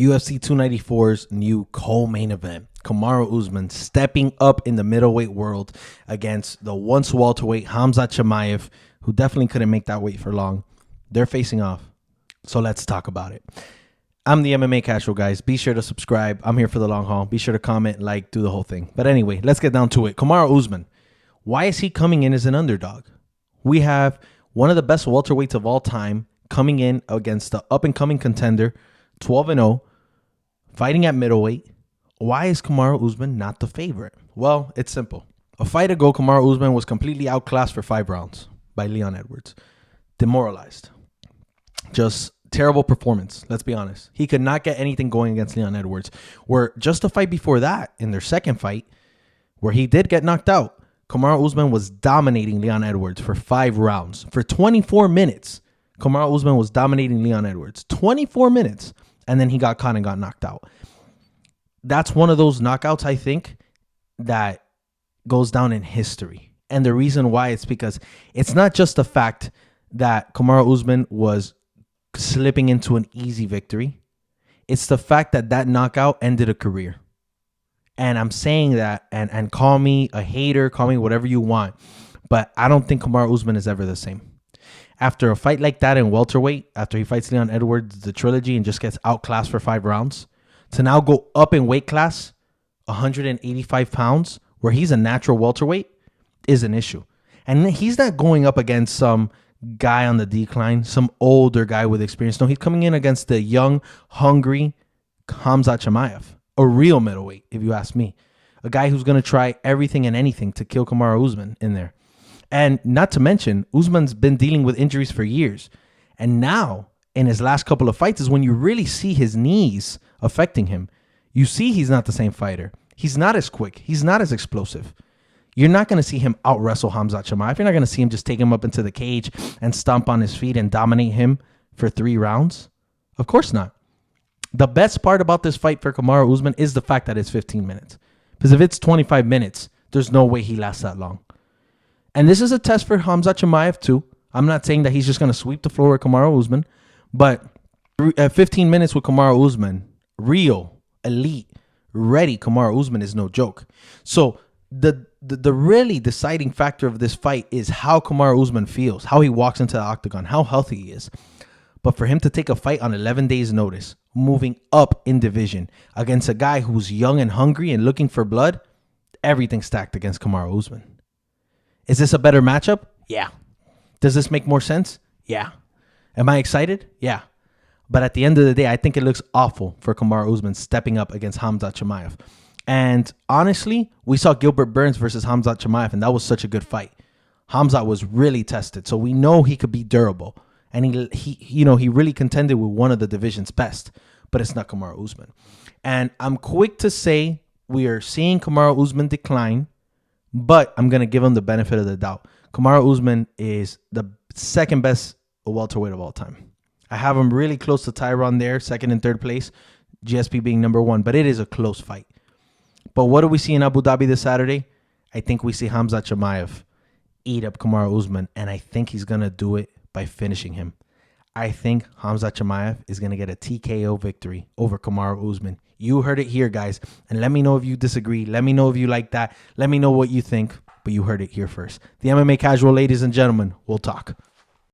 UFC 294's new co-main event. Kamaru Usman stepping up in the middleweight world against the once welterweight Khamzat Chimaev, who definitely couldn't make that weight for long. They're facing off. So let's talk about it. I'm the MMA Casual, guys. Be sure to subscribe. I'm here for the long haul. Be sure to comment, like, do the whole thing. But anyway, let's get down to it. Kamaru Usman. Why is he coming in as an underdog? We have one of the best welterweights of all time coming in against the up-and-coming contender, 12-0, fighting at middleweight. Why is Kamaru Usman not the favorite? Well, it's simple. A fight ago, Kamaru Usman was completely outclassed for 5 rounds by Leon Edwards. Demoralized. Just terrible performance, let's be honest. He could not get anything going against Leon Edwards. Where just a fight before that, in their second fight, where he did get knocked out, Kamaru Usman was dominating Leon Edwards for 5 rounds. For 24 minutes, Kamaru Usman was dominating Leon Edwards. 24 minutes. And then he got caught and got knocked out. That's one of those knockouts, I think, that goes down in history. And the reason why is because it's not just the fact that Kamaru Usman was slipping into an easy victory. It's the fact that that knockout ended a career. And I'm saying that, and call me a hater, call me whatever you want, but I don't think Kamaru Usman is ever the same. After a fight like that in welterweight, after he fights Leon Edwards, the trilogy, and just gets outclassed for 5 rounds, to now go up in weight class, 185 pounds, where he's a natural welterweight, is an issue. And he's not going up against some guy on the decline, some older guy with experience. No, he's coming in against the young, hungry Khamzat Chimaev, a real middleweight, if you ask me. A guy who's going to try everything and anything to kill Kamaru Usman in there. And not to mention, Usman's been dealing with injuries for years. And now, in his last couple of fights, is when you really see his knees affecting him. You see he's not the same fighter. He's not as quick. He's not as explosive. You're not going to see him out-wrestle Khamzat Chimaev. You're not going to see him just take him up into the cage and stomp on his feet and dominate him for 3 rounds. Of course not. The best part about this fight for Kamaru Usman is the fact that it's 15 minutes. Because if it's 25 minutes, there's no way he lasts that long. And this is a test for Khamzat Chimaev too. I'm not saying that he's just going to sweep the floor with Kamaru Usman. But at 15 minutes with Kamaru Usman, real, elite, ready Kamaru Usman is no joke. So the really deciding factor of this fight is how Kamaru Usman feels, how he walks into the octagon, how healthy he is. But for him to take a fight on 11 days' notice, moving up in division against a guy who's young and hungry and looking for blood, everything's stacked against Kamaru Usman. Is this a better matchup? Yeah. Does this make more sense? Yeah. Am I excited? Yeah. But at the end of the day, I think it looks awful for Kamaru Usman stepping up against Khamzat Chimaev. And honestly, we saw Gilbert Burns versus Khamzat Chimaev, and that was such a good fight. Khamzat was really tested, so we know he could be durable. And he really contended with one of the division's best, but it's not Kamaru Usman. And I'm quick to say we are seeing Kamaru Usman decline, but I'm going to give him the benefit of the doubt. Kamaru Usman is the second best welterweight of all time. I have him really close to Tyron there, second and third place, GSP being number 1, but it is a close fight. But what do we see in Abu Dhabi this Saturday? I think we see Khamzat Chimaev eat up Kamaru Usman, and I think he's going to do it by finishing him. I think Khamzat Chimaev is going to get a TKO victory over Kamaru Usman. You heard it here, guys. And let me know if you disagree. Let me know if you like that. Let me know what you think. But you heard it here first. The MMA Casual, ladies and gentlemen, we'll talk.